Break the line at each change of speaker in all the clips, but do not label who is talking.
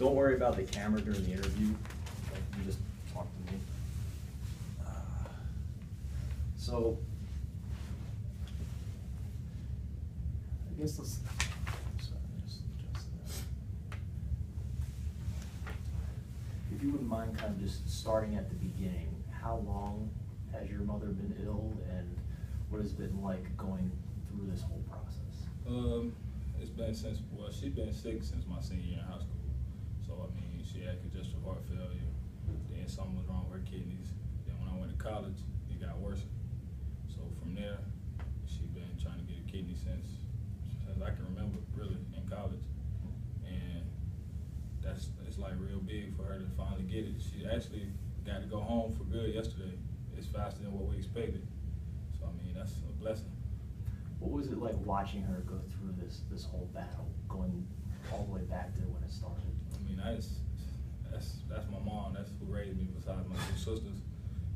Don't worry about the camera during the interview. Like, you just talk to me. So, I guess let's. Sorry, just adjust that. If you wouldn't mind, kind of just starting at the beginning. How long has your mother been ill, and what has it been like going through this whole process?
It's been she's been sick since my senior year in high school. So, I mean, she had congestive heart failure, then something was wrong with her kidneys. Then when I went to college, it got worse. So from there, she's been trying to get a kidney since I can remember, really, in college. And it's like real big for her to finally get it. She actually got to go home for good yesterday. It's faster than what we expected. So, I mean, that's a blessing.
What was it like watching her go through this whole battle, going all the way back to when it started?
I mean, that's my mom. That's who raised me. Besides my two sisters,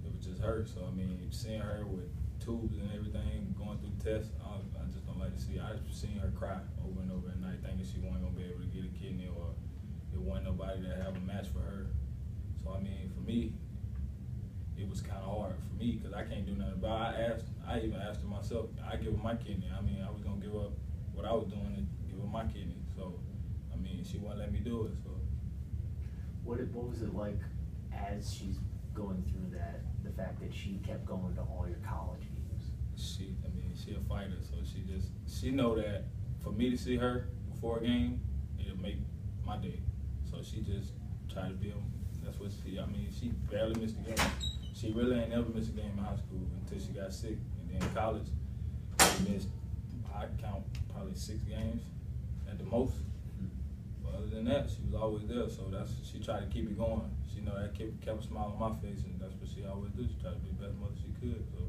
it was just her. So, I mean, seeing her with tubes and everything, going through tests, I just don't like to see. I just seen her cry over and over at night, thinking she wasn't gonna be able to get a kidney, or it wasn't nobody that have a match for her. So, I mean, for me, it was kind of hard for me because I can't do nothing about it. I even asked her myself, I give her my kidney. I mean, I was gonna give up what I was doing and give her my kidney. So, I mean, she wouldn't let me do it. So,
what was it like as she's going through that? The fact that she kept going to all your college games.
She a fighter, so she know that for me to see her before a game, it'll make my day. So she just tried to be him. That's what she barely missed a game. She really ain't never missed a game in high school until she got sick. And then in college, she missed, I count probably 6 games at the most. But other than that, she was always there. So she tried to keep it going. She know that kept a smile on my face, and that's what she always do. She tried to be the best mother she could. So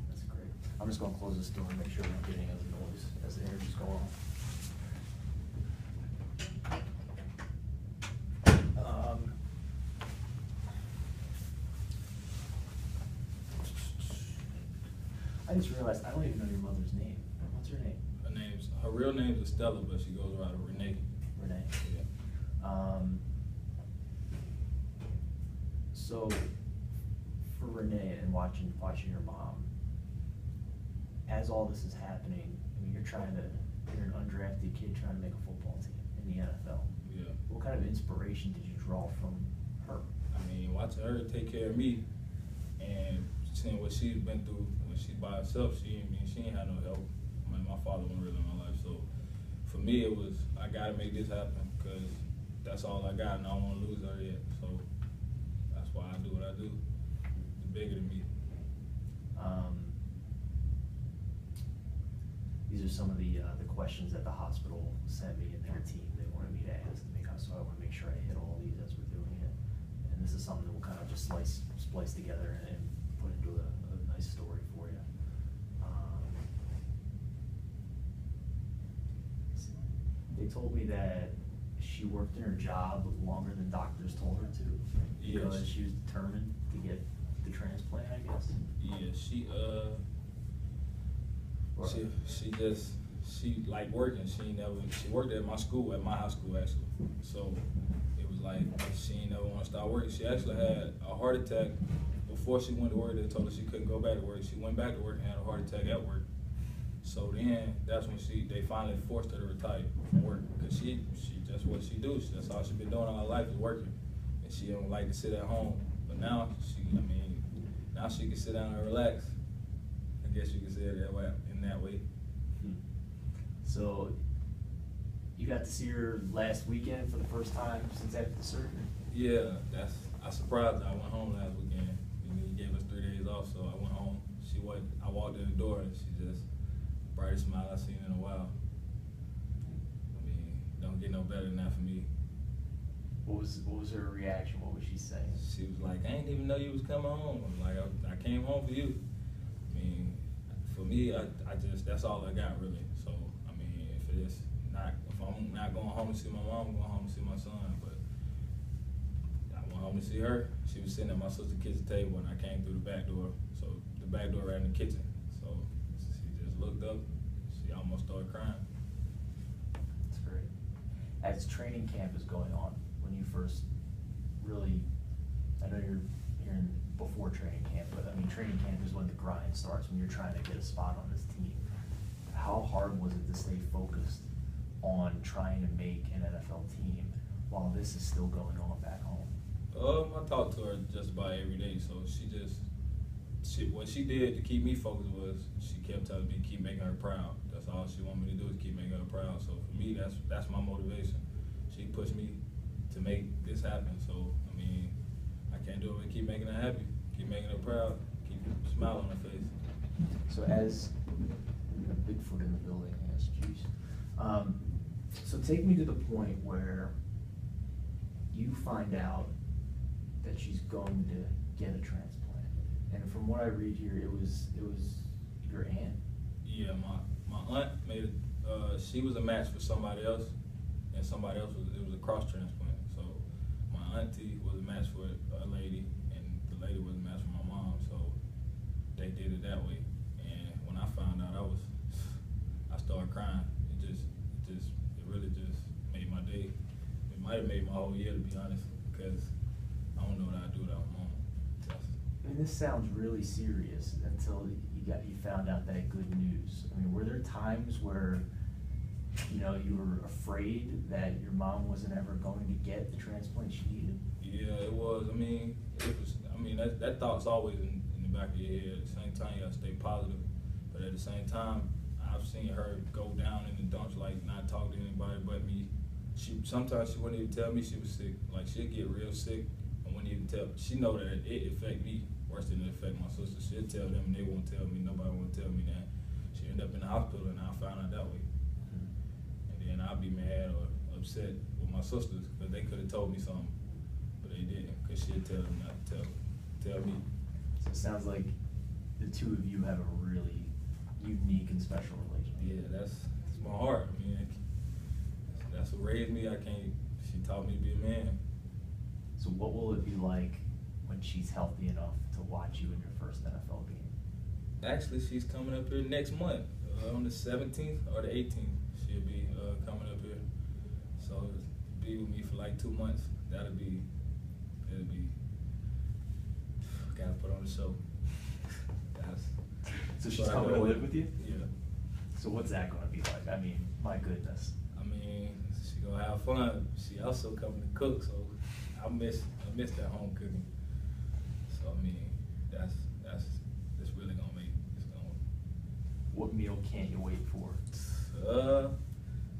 that's great. I'm just gonna close this door and make sure we're not getting any noise as the interviews go on. I just realized I don't even know your mother's name. What's her name?
Her real name is Stella, but she goes around Renee.
Renee.
Yeah.
So for Renee and watching your mom, as all this is happening, I mean, you're an undrafted kid trying to make a football team in the NFL.
Yeah.
What kind of inspiration did you draw from her?
I mean, watching her take care of me and seeing what she's been through when she's by herself, she ain't had no help. I mean, my father wasn't really in my life, so for me it was, I gotta make this happen because that's all I got and I don't want to lose her yet. So that's why I do what I do. It's bigger than me.
These are some of the questions that the hospital sent me and their team. They wanted me to ask, so I want to make sure I hit all these as we're doing it. And this is something that we'll kind of just splice together and put into a nice story for you. They told me that she worked in her job longer than doctors told her to because she was determined to get the transplant, I guess.
Yeah, she liked working. She worked at my school, at my high school actually. So it was like she ain't never want to stop working. She actually had a heart attack before she went to work. They told her she couldn't go back to work. She went back to work and had a heart attack at work. So then that's when they finally forced her to retire from work because she that's what she do. That's all she been doing all her life is working, and she don't like to sit at home. But now now she can sit down and relax. I guess you can say it that way, in that way.
So you got to see her last weekend for the first time since after the surgery?
Yeah, I surprised her. I went home last weekend. He gave us 3 days off, so I went home. I walked in the door and she just brightest smile I've seen in a while. I mean, don't get no better than that for me.
What was her reaction? What was she saying?
She was like, I didn't even know you was coming home. I'm like, I came home for you. I mean, for me, that's all I got really. So, I mean, if I'm not going home to see my mom, I'm going home to see my son. But I went home to see her. She was sitting at my sister's kitchen table and I came through the back door. So the back door right in the kitchen. So she just looked up. She almost started crying.
That's great. As training camp is going on, when you first really, I know you're in before training camp, but I mean, training camp is when the grind starts, when you're trying to get a spot on this team. How hard was it to stay focused on trying to make an NFL team while this is still going on back home?
I talk to her just about every day, so what she did to keep me focused was she kept telling me keep making her proud. That's all she wanted me to do is keep making her proud. So for me, that's my motivation. She pushed me to make this happen. So I mean, I can't do it but keep making her happy, keep making her proud, keep a smile on her face.
So as Bigfoot in the building, yes, jeez. So take me to the point where you find out that she's going to get a transplant. And from what I read here, it was your aunt.
Yeah, my aunt made she was a match for somebody else, and somebody else it was a cross transplant. So my auntie was a match for a lady, and the lady was a match for my mom. So they did it that way. And when I found out, I started crying. It really just made my day. It might have made my whole year, to be honest, because I don't know what I'd do without my mom.
I mean, this sounds really serious until you found out that good news. I mean, were there times where, you know, you were afraid that your mom wasn't ever going to get the transplant she needed?
Yeah, it was. I mean, that thought's always in the back of your head. At the same time, you gotta stay positive. But at the same time, I've seen her go down in the dumps, like not talk to anybody but me. Sometimes she wouldn't even tell me she was sick. Like she'd get real sick and wouldn't even tell. She know that it affect me worse than it affect my sister. She'll tell them and they won't tell me. Nobody won't tell me that. She ended up in the hospital and I found out that way. And then I'll be mad or upset with my sisters because they could have told me something, but they didn't because she'd tell them not to tell me.
So it sounds like the two of you have a really unique and special relationship.
Yeah, that's my heart. I mean, that's what raised me. She taught me to be a man.
So what will it be like when she's healthy enough to watch you in your first NFL game?
Actually, she's coming up here next month, on the 17th or the 18th. She'll be coming up here. So be with me for like 2 months. It'll be, gotta put on the show.
So she's coming to live with you?
Yeah.
So what's that gonna be like? I mean, my goodness.
I mean, she gonna have fun. She also coming to cook, so I miss that home cooking. So I mean, that's really gonna make it's gonna.
What meal can't you wait for?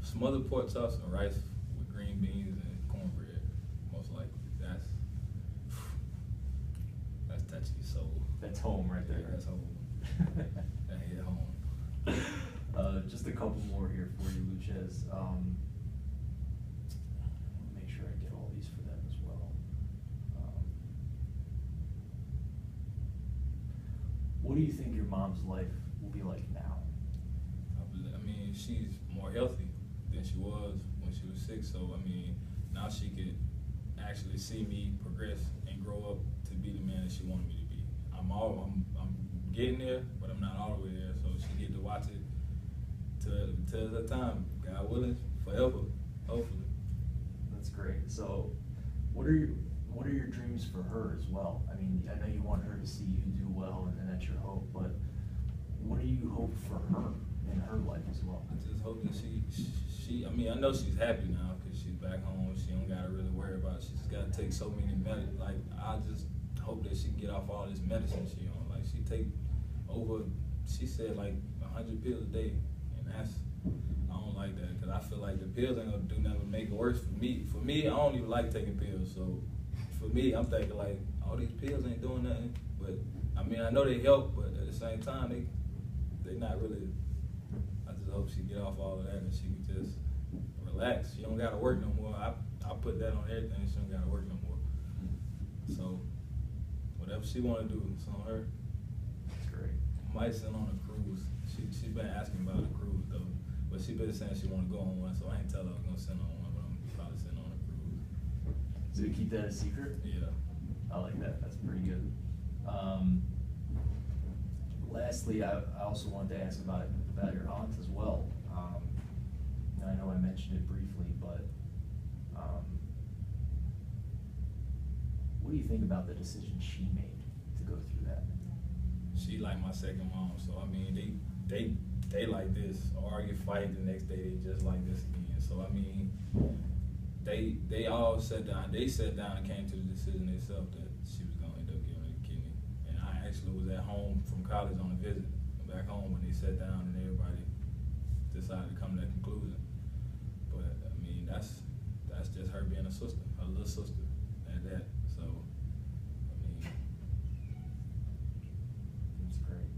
Smothered pork chops and rice with green beans and cornbread, most likely. That's touching your soul.
That's home right there.
Yeah, that's home. That hit home.
Just a couple more here for you, Luchez. Make sure I get all these for them as well. What do you think your mom's life will be like now?
I mean, she's more healthy than she was when she was sick. So I mean, now she could actually see me progress and grow up to be the man that she wanted me to be. I'm getting there, but I'm not all the way there. So she get to watch it till the time, God willing, forever, hopefully.
That's great. So, what are your dreams for her as well? I mean, I know you want her to see you do well, and that's your hope. But what do you hope for her in her life as well?
I just hope that she. I mean, I know she's happy now because she's back home. She don't gotta really worry about it. She just gotta take so many medicine. Like, I just hope that she can get off all this medicine she on. Like, she take over. She said like 100 pills a day, and I don't like that because I feel like the pills ain't gonna do nothing but make it worse for me. For me, I don't even like taking pills. So for me, I'm thinking like all these pills ain't doing nothing. But I mean, I know they help, but at the same time, they not really. I just hope she get off all of that and she can just relax. She don't gotta work no more. I put that on everything. She don't gotta work no more. So whatever she wanna do, it's on her.
That's great.
Might send on a cruise. She been asking about a cruise though, but she been saying she want to go on one, so I ain't tell her I'm gonna send on one, but I'm probably send on a cruise.
So you keep that a secret?
Yeah.
I like that. That's pretty good. Lastly, I also wanted to ask about your aunt as well. And I know I mentioned it briefly, but What do you think about the decision she made to go through that?
She like my second mom, so I mean, they like this, argue, fight, the next day they just like this again. So I mean, they all sat down. They sat down and came to the decision themselves that she was gonna end up giving me the kidney. And I actually was at home from college on a visit back home when they sat down and everybody decided to come to that conclusion. But I mean, that's just her being a sister, a little sister at that. So I mean,
that's great.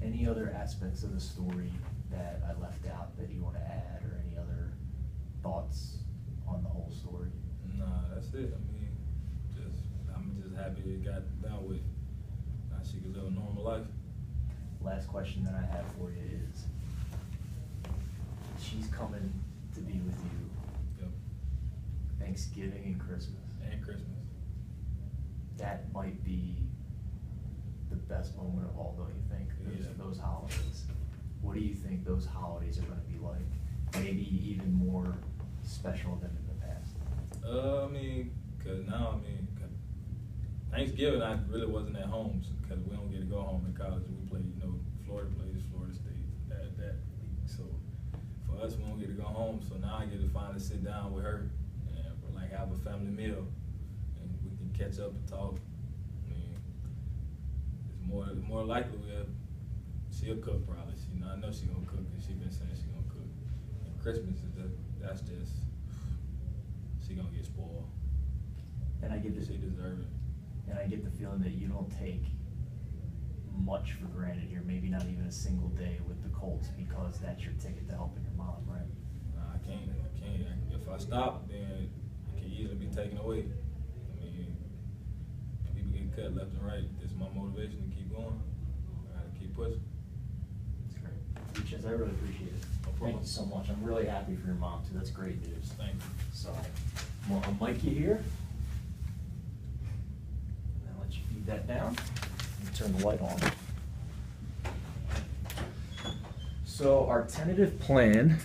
Any other aspects of the story that I left out that you want to add, or any other thoughts on the whole story?
Nah, that's it. I mean, I'm just happy it got done with. Now she can live a normal life.
Last question that I have for you is, she's coming to be with you
Yep.
Thanksgiving and Christmas.
And Christmas.
That might be the best moment of all, don't you think? Those holidays. What do you think those holidays are going to be like? Maybe even more special than in the past.
I mean, cause now, I mean, Thanksgiving I really wasn't at home because we don't get to go home in college. We play, Florida plays Florida State that week. So for us, we don't get to go home. So now I get to finally sit down with her and like have a family meal, and we can catch up and talk. I mean, it's more likely she'll cook probably. I know she gonna cook, and she been saying she gonna cook. And Christmas that's just she gonna get spoiled.
And I get
She deserve it.
And I get the feeling that you don't take much for granted here, maybe not even a single day with the Colts, because that's your ticket to helping your mom, right?
Nah, I can't. If I stop, then it can easily be taken away. I mean, people get cut left and right. This is my motivation to keep going. I gotta keep pushing.
That's great. Reaches, I really appreciate it.
No problem.
Thank you so much. I'm really happy for your mom too. That's great news.
Thank you.
So, well, I'll mic you here. And I'll let you feed that down. And turn the light on. So our tentative plan